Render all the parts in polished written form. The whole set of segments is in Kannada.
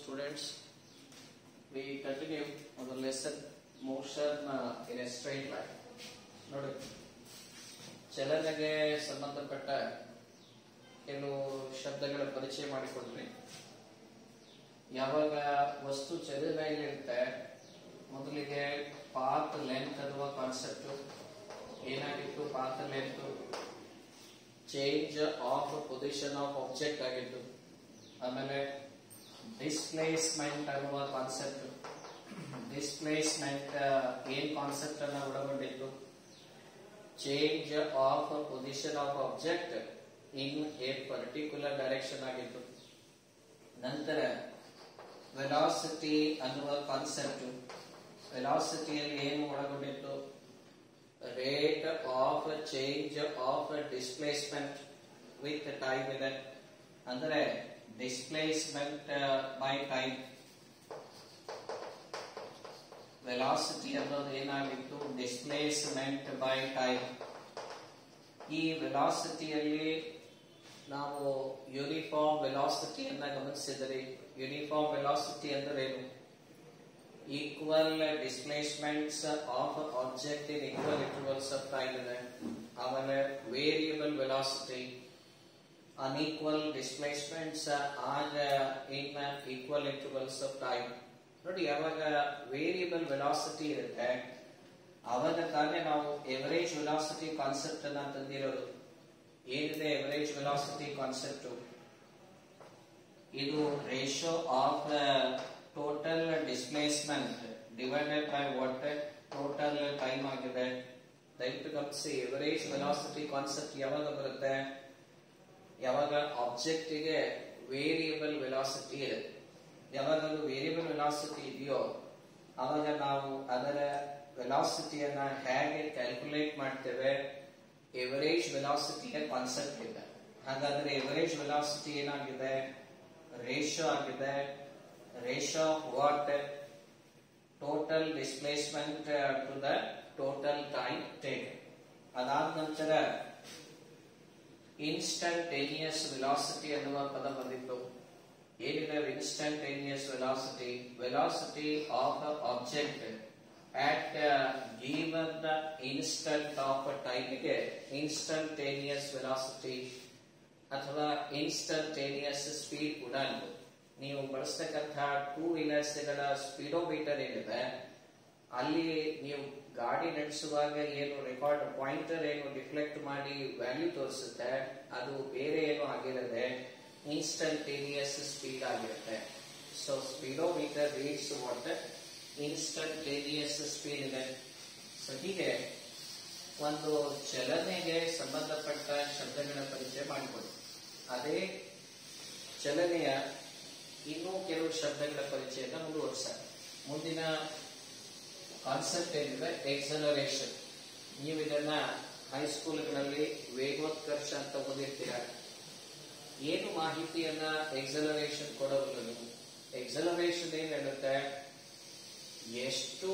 students, we continue on the lesson motion in a straight line. ನೋಡಿ ಚಲನೆಗೆ ಸಂಬಂಧಪಟ್ಟ ಕೆಲವು ಶಬ್ದಗಳ ಪರಿಚಯ ಮಾಡಿಕೊಡ್ರಿ. ಯಾವಾಗ ವಸ್ತು ಚಲನೆಯಲ್ಲಿರುತ್ತೆ ಮೊದಲಿಗೆ ಪಾತ್ ಲೆಂತ್ ಅನ್ನುವ ಕಾನ್ಸೆಪ್ಟ್ ಏನಾಗಿತ್ತು. Path length change of position of object ಆಗಿತ್ತು. ಆಮೇಲೆ ಡಿಸ್ಪ್ಲೇಸ್ಮೆಂಟ್ ಅನ್ನುವ ಕಾನ್ಸೆಪ್ಟ್, ಡಿಸ್ಪ್ಲೇಸ್ಮೆಂಟ್ ಏನ್ ಕಾನ್ಸೆಪ್ಟ್ ಅನ್ನ ಒಳಗೊಂಡಿತ್ತು. Change of position of object in a particular direction ಆಗಿತ್ತು. ನಂತರ ವೆಲಾಸಿಟಿ ಅನ್ನುವ ಕಾನ್ಸೆಪ್ಟ್, ವೆಲಾಸಿಟಿಯಲ್ಲಿ ಏನು ಒಳಗೊಂಡಿತ್ತು. Rate of change of displacement with time ಇದೆ. ಅಂದ್ರೆ ಡಿಸ್ಪ್ಲೇಸ್ಮೆಂಟ್ ಬೈ ಟೈಮ್. ವೆಲಾಸಿಟಿ ಅನ್ನೋದು ಏನಾಗಿತ್ತು, ಡಿಸ್ಪ್ಲೇಸ್ಮೆಂಟ್ ಬೈ ಟೈಮ್. ಈ ವೆಲಾಸಿಟಿಯಲ್ಲಿ ನಾವು ಯೂನಿಫಾರ್ಮ್ ವೆಲಾಸಿಟಿಯನ್ನ ಗಮನಿಸಿದರೆ, ಯೂನಿಫಾರ್ಮ್ ವೆಲಾಸಿಟಿ ಅಂದ್ರೆ ಏನು, equal displacements of object in equal intervals of time ಇದೆ. ಆಮೇಲೆ variable velocity, unequal displacements are in equal intervals of time. ನೋಡಿ, ಯಾವಾಗ ವೇರಿಯಬಲ್ ವೆಲಾಸಿಟಿ ಇರುತ್ತೆ ಆವಾಗ ತಾನೇ ನಾವು ಎವರೇಜ್ ವೆಲಾಸಿಟಿ ಕಾನ್ಸೆಪ್ಟ್ ಅನ್ನ ತಂದಿರೋದು. ಏನಿದೆ ಎವರೇಜ್ ವೆಲಾಸಿಟಿ ಕಾನ್ಸೆಪ್ಟ್? ಇದು ratio of total displacement divided by what total time ಆಗಿದೆ. ದಯವಿಟ್ಟು ಗಮನಿಸಿ, ಎವರೇಜ್ ವೆಲಾಸಿಟಿ ಕಾನ್ಸೆಪ್ಟ್ ಯಾವಾಗ ಬರುತ್ತೆ, ಯಾವಾಗ ಆಬ್ಜೆಕ್ಟ್ ಗೆ ವೇರಿಯಬಲ್ ವೆಲಾಸಿಟಿ ಇದೆ. ಯಾವಾಗ ಅದು ವೇರಿಯಬಲ್ ವೆಲಾಸಿಟಿ ಇದೆಯೋ ಆವಾಗ ನಾವು ಅದರ ವೆಲಾಸಿಟಿಯನ್ನ ಹೇಗೆ ಕ್ಯಾಲ್ಕುಲೇಟ್ ಮಾಡ್ತೇವೆ, ಎವರೇಜ್ ವೆಲಾಸಿಟಿಯ ಕಾನ್ಸೆಪ್ಟ್ ಇದೆ. ಹಾಗಾದ್ರೆ ಎವರೇಜ್ ವೆಲಾಸಿಟಿ ಏನಾಗಿದೆ, ರೇಷಿಯೋ ಆಗಿದೆ. Ratio of what, total displacement to the total time take. ಅದಾದ ನಂತರ ಇನ್ಸ್ಟಂಟೇನಿಯಸ್ ವೆಲಾಸಿಟಿ ಅನ್ನುವ ಪದ ಬಂದಿತ್ತು. ಏನಿದೆ instantaneous velocity? Velocity of object at given instant of time ಗೆ ಇನ್ಸ್ಟಂಟೇನಿಯಸ್ ವೆಲಾಸಿಟಿ ಅಥವಾ ಇನ್ಸ್ಟಂಟೇನಿಯಸ್ ಸ್ಪೀಡ್ ಕೂಡ ಇದೆ. ನೀವು ಬಳಸತಕ್ಕಂಥ ಟೂ ವೀಲರ್ಸ್ ಗಳ ಸ್ಪೀಡೋಮೀಟರ್ ಏನಿದೆ ಅಲ್ಲಿ ನೀವು ಗಾಡಿ ನಡೆಸುವಾಗ ಏನು ರೆಕಾರ್ಡ್ ಪಾಯಿಂಟರ್ ಏನು ಡಿಫ್ಲೆಕ್ಟ್ ಮಾಡಿ ವ್ಯಾಲ್ಯೂ ತೋರಿಸುತ್ತೆ, ಅದು ಬೇರೆ ಏನು ಆಗಿರದೆ ಇನ್ಸ್ಟಂಟೇನಿಯಸ್ ಸ್ಪೀಡ್ ಆಗಿರುತ್ತೆ. So speedometer reads what instantaneous speed ಇದೆ. ಸೊ ಹೀಗೆ ಒಂದು ಚಲನೆಗೆ ಸಂಬಂಧಪಟ್ಟ ಶಬ್ದಗಳ ಪರಿಚಯ ಮಾಡಿಕೊಡಿ. ಅದೇ ಚಲನೆಯ ಇನ್ನೂ ಕೆಲವು ಶಬ್ದಗಳ ಪರಿಚಯನ ಮುಂದುವರಿಸ. ಮುಂದಿನ ಕಾನ್ಸೆಪ್ಟ್ ಏನಿದೆ ಎಕ್ಸಲರೇಷನ್. ನೀವು ಇದನ್ನ ಹೈಸ್ಕೂಲ್ಗಳಲ್ಲಿ ವೇಗೋತ್ಕರ್ಷ ಅಂತ ಓದಿರ್ತೀರ. ಏನು ಮಾಹಿತಿಯನ್ನ ಎಕ್ಸಲರೇಷನ್ ಕೊಡೋದಿಲ್ಲ ನೀವು. ಎಕ್ಸಲರೇಷನ್ ಏನ್ ಹೇಳುತ್ತೆ, ಎಷ್ಟು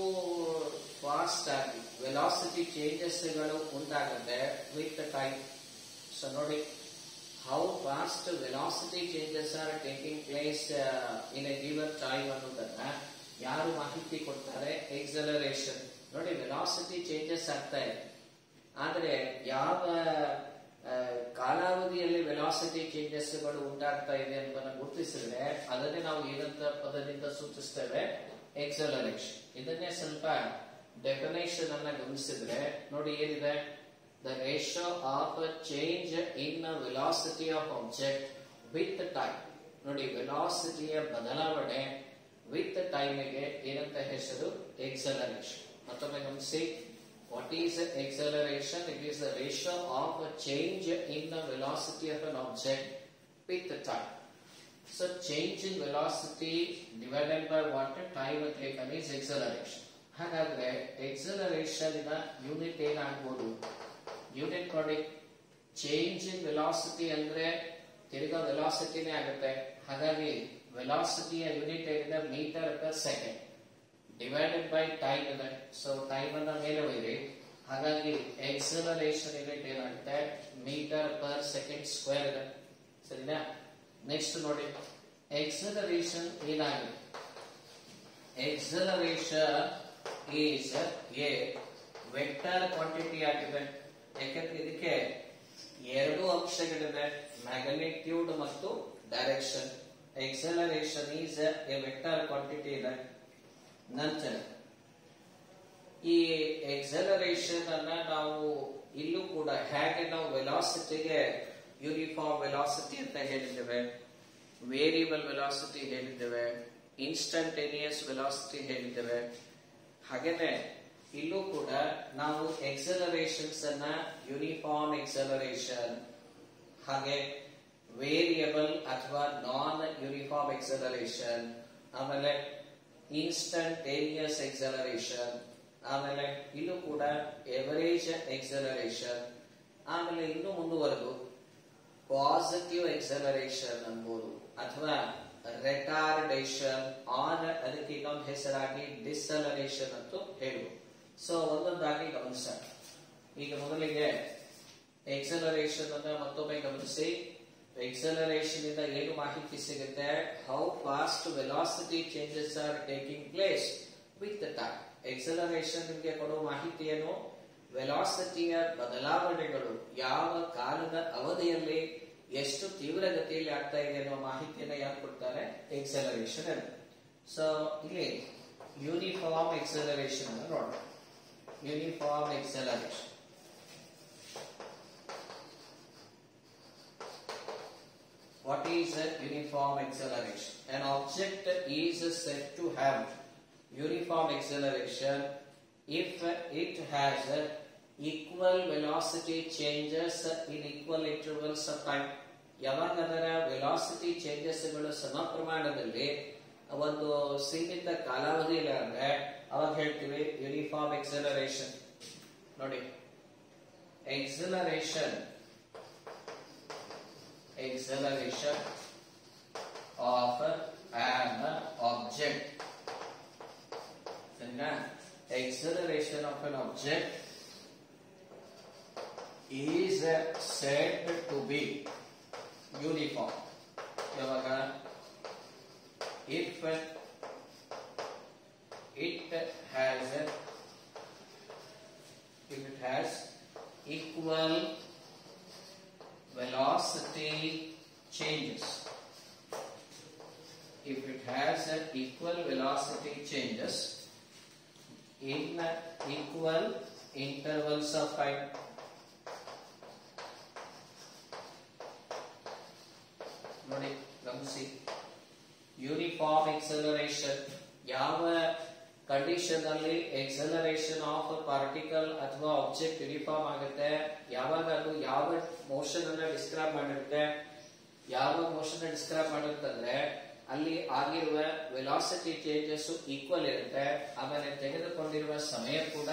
ಫಾಸ್ಟ್ ಆಗಿ ವೆಲಾಸಿಟಿ ಚೇಂಜಸ್ ಗಳು ಉಂಟಾಗುತ್ತೆ ವಿತ್ ಟೈಮ್. ಸೊ ನೋಡಿ, how fast velocity changes are taking place in a given time ಅನ್ನೋದನ್ನ ಯಾರು ಮಾಹಿತಿ ಕೊಡ್ತಾರೆ, ಎಕ್ಸಲರೇಷನ್. ನೋಡಿ, ವೆಲಾಸಿಟಿ ಚೇಂಜಸ್ ಆಗ್ತಾ ಇದೆ, ಆದ್ರೆ ಯಾವ ಕಾಲಾವಧಿಯಲ್ಲಿ ವೆಲಾಸಿಟಿ ಚೇಂಜಸ್ ಗಳು ಉಂಟಾಗ್ತಾ ಇದೆ ಅನ್ನೋದನ್ನ ಗುರುತಿಸಿದ್ರೆ ಅದನ್ನೇ ನಾವು ಏನಂತ ಪದದಿಂದ ಸೂಚಿಸ್ತೇವೆ, ಎಕ್ಸಲರೇಷನ್. ಇದನ್ನೇ ಸ್ವಲ್ಪ ಡೆಫಿನೇಷನ್ ಅನ್ನ ಗಮನಿಸಿದ್ರೆ ನೋಡಿ ಏನಿದೆ, the ratio of change in velocity of object with time. ನೋಡಿ, ವೆಲಾಸಿಟಿಯ ಬದಲಾವಣೆ ವಿತ್ ಟೈಮ್ಗೆ ಏನಂತ ಹೆಸರು, ಎಕ್ಸಲರೇಷನ್. ಮತ್ತೊಮ್ಮೆ ಗಮನಿಸಿ, what is acceleration? It is the ratio of change in the velocity of an object with time. So change in velocity divided by what time taken is acceleration. ಹಾಗಾದ್ರೆ acceleration ನ ಯೂನಿಟ್ ಏನಾಗಬಹುದು? ಯೂನಿಟ್ ನೋಡಿ, ಚೇಂಜ್ ಇನ್ ವೆಲಾಸಿಟಿ ಅಂದ್ರೆ ತಿರ್ಗಾ ವೆಲಾಸಿಟಿನೇ ಆಗುತ್ತೆ. ಹಾಗಾಗಿ ವೆಲಾಸಿಟಿಯ ಯೂನಿಟ್ ಏನಿದೆ metre per second divided by time ಇದೆ. ಸೊ ಟೈಮ್ ಅನ್ನ ಮೇಲೆ ಒಯ್ಯಿರಿ. ಹಾಗಾಗಿ ಎಕ್ಸಲರೇಷನ್ ಯೂನಿಟ್ ಏನಾಗುತ್ತೆ, ಮೀಟರ್ ಪರ್ ಸೆಕೆಂಡ್ ಸ್ಕ್ವೇರ್ ಇದೆ. ಸರಿನಾ? ನೆಕ್ಸ್ಟ್ ನೋಡಿ, acceleration ಏನಾಗಿದೆ? acceleration is a vector quantity ಆಗಿದೆ. ಯಾಕಂದ್ರೆ ಇದಕ್ಕೆ ಎರಡು ಅಂಶಗಳಿವೆ, ಮ್ಯಾಗ್ನಿಟ್ಯೂಡ್ ಮತ್ತು direction. acceleration is a vector quantity ಇದೆ. ನಂತರ ಈ acceleration ಅನ್ನ ನಾವು ಇಲ್ಲೂ ಕೂಡ ಹೇಗೆ ನಾವು ವೆಲಾಸಿಟಿಗೆ ಯೂನಿಫಾರ್ಮ್ ವೆಲಾಸಿಟಿ ಅಂತ ಹೇಳಿದ್ದೇವೆ, ವೇರಿಯಬಲ್ ವೆಲಾಸಿಟಿ ಹೇಳಿದ್ದೇವೆ, ಇನ್ಸ್ಟಂಟೇನಿಯಸ್ ವೆಲಾಸಿಟಿ ಹೇಳಿದ್ದೇವೆ, ಹಾಗೇನೆ ಇಲ್ಲೂ ಕೂಡ ನಾವು ಎಕ್ಸಲರೇಷನ್ಸ್ ಅನ್ನ ಯೂನಿಫಾರ್ಮ್ ಎಕ್ಸಲರೇಷನ್, ಹಾಗೆ ವೇರಿಯಬಲ್ ಅಥವಾ ನಾನ್ ಯೂನಿಫಾರ್ಮ್ ಎಕ್ಸಲರೇಷನ್, ಆಮೇಲೆ ಇನ್ಸ್ಟಂಟೇನಿಯಸ್ ಎಕ್ಸಲರೇಷನ್, ಆಮೇಲೆ ಇಲ್ಲೂ ಕೂಡ ಎವರೇಜ್ ಎಕ್ಸಲರೇಷನ್, ಆಮೇಲೆ ಇನ್ನು ಮುಂದುವರೆದು ಪಾಸಿಟಿವ್ ಎಕ್ಸಲರೇಷನ್ ಅನ್ಬೋದು ಅಥವಾ ರೆಟಾರ್ಡೇಷನ್ ಆರ್ ಅದಕ್ಕೆ ಇನ್ನೊಂದು ಹೆಸರಾಗಿ ಡಿಸಲರೇಷನ್ ಅಂತ ಹೇಳ್ಬೋದು. ಸೊ ಒಂದೊಂದಾಗಿ ಗಮನಿಸೋಣ. ಈಗ ಮೊದಲಿಗೆ ಎಕ್ಸಲರೇಷನ್ ಅನ್ನ ಮತ್ತೊಮ್ಮೆ ಗಮನಿಸಿ. ಎಕ್ಸಲರೇಷನ್ ಇಂದ ಏನು ಮಾಹಿತಿ ಸಿಗುತ್ತೆ? How fast velocity changes are taking place with the time. Acceleration ನಿಮಗೆ ಕೊಡುವ ಮಾಹಿತಿ ಏನು? ವೆಲಾಸಿಟಿಯ ಬದಲಾವಣೆಗಳು ಯಾವ ಕಾಲದ ಅವಧಿಯಲ್ಲಿ ಎಷ್ಟು ತೀವ್ರಗತಿಯಲ್ಲಿ ಆಗ್ತಾ ಇದೆ ಅನ್ನೋ ಮಾಹಿತಿಯನ್ನು ಯಾರು ಕೊಡ್ತಾರೆ? ಎಕ್ಸಲರೇಷನ್ ಅಂತ. ಸೊ ಇಲ್ಲಿ ಯೂನಿಫಾರ್ಮ್ ಎಕ್ಸಲರೇಷನ್ ಅನ್ನು ನೋಡೋಣ. Uniform acceleration what is a uniform acceleration? An object is said to have uniform acceleration if it has equal velocity changes in equal intervals of time. ಯಾವಾಗ ಅದರ ವೆಲಾಸಿಟಿ ಚೇಂಜಸ್ ಗಳು ಸಮ ಪ್ರಮಾಣದಲ್ಲಿ ಒಂದು ಸೀಮಿತ ಕಾಲಾವಧಿಯಲ್ಲಿ ಆದ್ರೆ ಅವಾಗ ಹೇಳ್ತೀವಿ ಯೂನಿಫಾರ್ಮ್ ಎಕ್ಸಲರೇಷನ್. ನೋಡಿ, acceleration of an object. Acceleration of an object is said to be uniform. If it has equal velocity changes. If it has equal velocity changes in equal intervals of time. ನೋಡಿ, ಗಮನಿಸಿ. ಯೂನಿಫಾರ್ಮ್ ಎಕ್ಸಲರೇಷನ್ ಯಾವ ಕಂಡೀಷನ್ ಅಲ್ಲಿ ಎಕ್ಸಲರೇಷನ್ ಆಫ್ ಪಾರ್ಟಿಕಲ್ ಅಥವಾ ಆಬ್ಜೆಕ್ಟ್ ಯೂನಿಫಾರ್ಮ್ ಆಗುತ್ತೆ? ಯಾವಾಗ ಅದು ಯಾವ ಮೋಷನ್ ಅನ್ನ ಡಿಸ್ಕ್ರೈಬ್ ಮಾಡಿರುತ್ತೆ. ಯಾವ ಮೋಷನ್ ಡಿಸ್ಕ್ರೈಬ್ ಮಾಡಿರುತ್ತಂದ್ರೆ ಅಲ್ಲಿ ಆಗಿರುವ ವೆಲಾಸಿಟಿ ಚೇಂಜಸ್ ಈಕ್ವಲ್ ಇರುತ್ತೆ, ಆಮೇಲೆ ತೆಗೆದುಕೊಂಡಿರುವ ಸಮಯ ಕೂಡ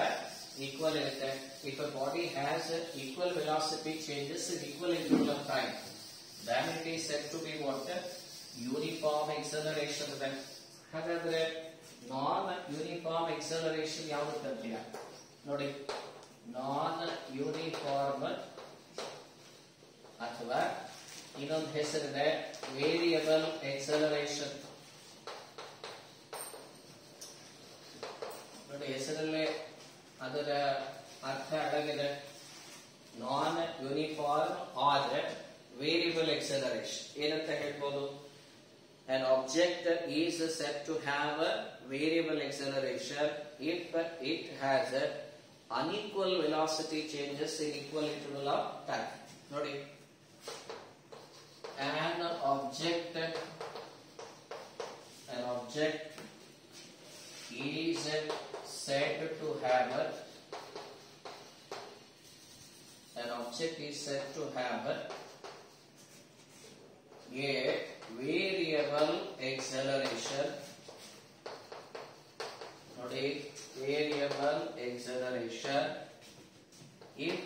ಈಕ್ವಲ್ ಇರುತ್ತೆ. If a body has equal velocity changes in equal interval of time, then it is said to be what? Uniform acceleration. ಹಾಗಾದ್ರೆ ನಾನ್ ಯೂನಿಫಾರ್ಮ್ ಎಕ್ಸಲರೇಷನ್ ಯಾವುದು ಅಂತೀಯ? ನೋಡಿ, ನಾನ್ ಯೂನಿಫಾರ್ಮ್ ಅಥವಾ ಇನ್ನೊಂದು ಹೆಸರಿದೆ ವೇರಿಯಬಲ್ ಎಕ್ಸಲರೇಷನ್. ನೋಡಿ, ಹೆಸರಲ್ಲೇ ಅದರ ಅರ್ಥ ಅಡಗಿದೆ. ನಾನ್ ಯೂನಿಫಾರ್ಮ್ ಆದ್ರೆ ವೇರಿಯಬಲ್ ಎಕ್ಸಲರೇಷನ್ ಏನಂತ ಹೇಳ್ಬೋದು? An object is said to have a variable acceleration if it has unequal velocity changes in equal interval of time. ನೋಡಿ, an object is said to have a variable acceleration. ನೋಡಿ, variable acceleration if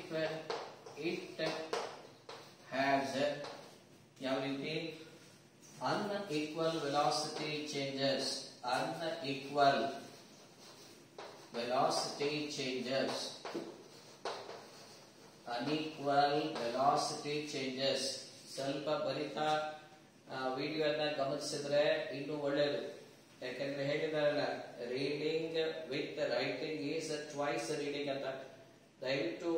it has ಯಾವ ರೀತಿ unequal velocity changes. Unequal velocity changes ಸ್ವಲ್ಪ ಬರಿತಾ ವಿಡಿಯೋನ ಗಮನಿಸಿದ್ರೆ ಇನ್ನೂ ಒಳ್ಳೆಯದು. ಯಾಕಂದ್ರೆ ಹೇಳಿದಾರಲ್ಲ, reading with writing is twice reading ಅಂತ. ದಯವಿಟ್ಟು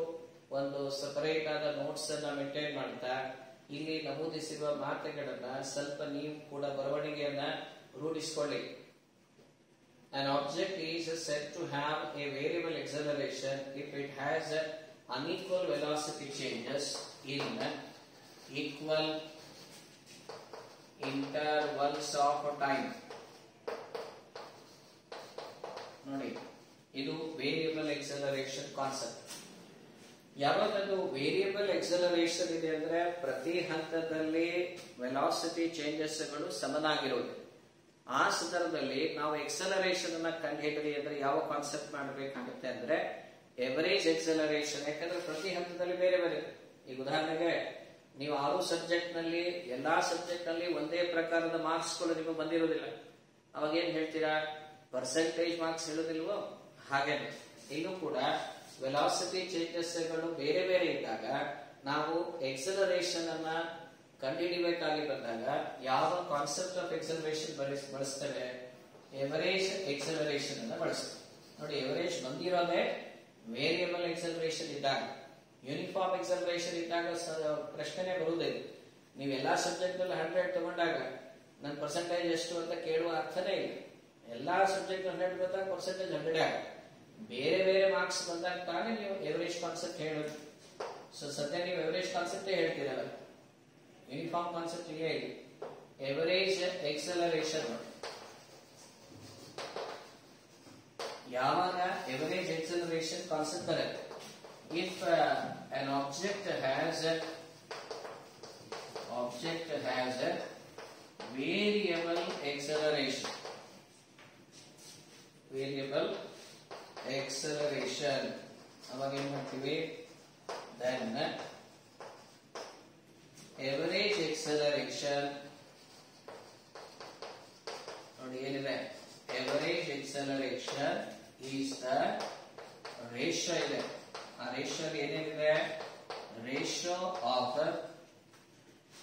ಒಂದು ಸಪರೇಟ್ ಆದ ನೋಟ್ಸ್ ಅನ್ನ ಮೇಂಟೈನ್ ಮಾಡ್ತಾ ಇಲ್ಲಿ ನಮೂದಿಸಿರುವ ಮಾತುಗಳನ್ನ ಸ್ವಲ್ಪ ನೀವು ಕೂಡ ಬರವಣಿಗೆಯನ್ನ ರೂಢಿಸಿಕೊಳ್ಳಿ. An object is said to have a variable acceleration if it has unequal velocity changes in equal intervals of time. ನೋಡಿ, ಇದು ವೇರಿಯಬಲ್ ಎಕ್ಸಲರೇಷನ್ ಕಾನ್ಸೆಪ್ಟ್. ಯಾವಾಗದು ವೇರಿಯಬಲ್ ಎಕ್ಸಲರೇಷನ್ ಇದೆ ಅಂದ್ರೆ ಪ್ರತಿ ಹಂತದಲ್ಲಿ ವೆಲಾಸಿಟಿ ಚೇಂಜಸ್ ಗಳು ಸಮನಾಗಿರುವುದು. ಆ ಸಂದರ್ಭದಲ್ಲಿ ನಾವು ಎಕ್ಸಲರೇಷನ್ ಅನ್ನ ಕಂಡುಹಿಡಿದಿ ಅಂದ್ರೆ ಯಾವ ಕಾನ್ಸೆಪ್ಟ್ ಮಾಡಬೇಕಾಗುತ್ತೆ ಅಂದ್ರೆ ಎವರೇಜ್ ಎಕ್ಸಲರೇಷನ್. ಯಾಕಂದ್ರೆ ಪ್ರತಿ ಹಂತದಲ್ಲಿ ಬೇರೆ ಬೇರೆ. ಈಗ ಉದಾಹರಣೆಗೆ ನೀವು 6 ಸಬ್ಜೆಕ್ಟ್ ನಲ್ಲಿ ಎಲ್ಲಾ ಸಬ್ಜೆಕ್ಟ್ ನಲ್ಲಿ ಒಂದೇ ಪ್ರಕಾರದ ಮಾರ್ಕ್ಸ್ ಗಳು ನಿಮಗೆ ಬಂದಿರೋದಿಲ್ಲ. ಅವಾಗ ಏನ್ ಹೇಳ್ತೀರಾ? ಪರ್ಸೆಂಟೇಜ್ ಮಾರ್ಕ್ಸ್ ಹೇಳೋದಿಲ್ವೋ? ಹಾಗೇನೆ ಇಲ್ಲೂ ಕೂಡ ವೆಲಾಸಿಟಿ ಚೇಂಜಸ್ ಗಳು ಬೇರೆ ಬೇರೆ ಇದ್ದಾಗ ನಾವು ಎಕ್ಸಲರೇಷನ್ ಅನ್ನ ಕಂಡುಹಿಡಿಬೇಕಾಗಿ ಬಂದಾಗ ಯಾವ ಕಾನ್ಸೆಪ್ಟ್ ಆಫ್ ಎಕ್ಸಲರೇಷನ್ ಬಳಸ್ತೇವೆ? ಎವರೇಜ್ ಎಕ್ಸಲರೇಷನ್ ಅನ್ನ ಬಳಸ್ತೇವೆ. ನೋಡಿ, ಎವರೇಜ್ ಬಂದಿರೋದೇ ವೇರಿಯಬಲ್ ಎಕ್ಸಲರೇಷನ್ ಇದ್ದಾಗ. ಯೂನಿಫಾರ್ಮ್ ಎಕ್ಸಲರೇಷನ್ ಇದ್ದಾಗ ಪ್ರಶ್ನೆನೇ ಬರುವುದಿಲ್ಲ. ನೀವು ಎಲ್ಲಾ ಸಬ್ಜೆಕ್ಟ್ ನಲ್ಲಿ 100 ತಗೊಂಡಾಗ ನನ್ನ ಪರ್ಸೆಂಟೇಜ್ ಎಷ್ಟು ಅಂತ ಕೇಳುವ ಅರ್ಥನೇ ಇಲ್ಲ. ಎಲ್ಲಾ ಸಬ್ಜೆಕ್ಟ್ 100 ಬಂದಾಗ ಪರ್ಸೆಂಟೇಜ್ 100 ಆಗ. ಬೇರೆ ಬೇರೆ ಮಾರ್ಕ್ಸ್ ಬಂದಾಗ ತಾನೇ ನೀವು ಎವರೇಜ್ ಕಾನ್ಸೆಪ್ಟ್ ಹೇಳೋದು. ಸೊ ಸದ್ಯ ನೀವು ಎವರೇಜ್ ಕಾನ್ಸೆಪ್ಟೇ ಹೇಳ್ತೀರಲ್ಲ, ಯೂನಿಫಾರ್ಮ್ ಕಾನ್ಸೆಪ್ಟ್ ಇಲ್ಲೇ ಇದೆ. ಎವರೇಜ್ ಎಕ್ಸಲರೇಷನ್ ಯಾವಾಗ ಎವರೇಜ್ ಎಕ್ಸಲರೇಷನ್ ಕಾನ್ಸೆಪ್ಟ್ ಬರುತ್ತೆ? If an object has a variable acceleration, ಅವಾಗ ಏನ್ ಮಾಡ್ತೀವಿ? then average acceleration, ನೋಡಿ ಏನಿದೆ? average acceleration is the ratio ಇದೆ. ಆ ರೇಷಿಯೋ ಏನೇನಿದೆ? Ratio of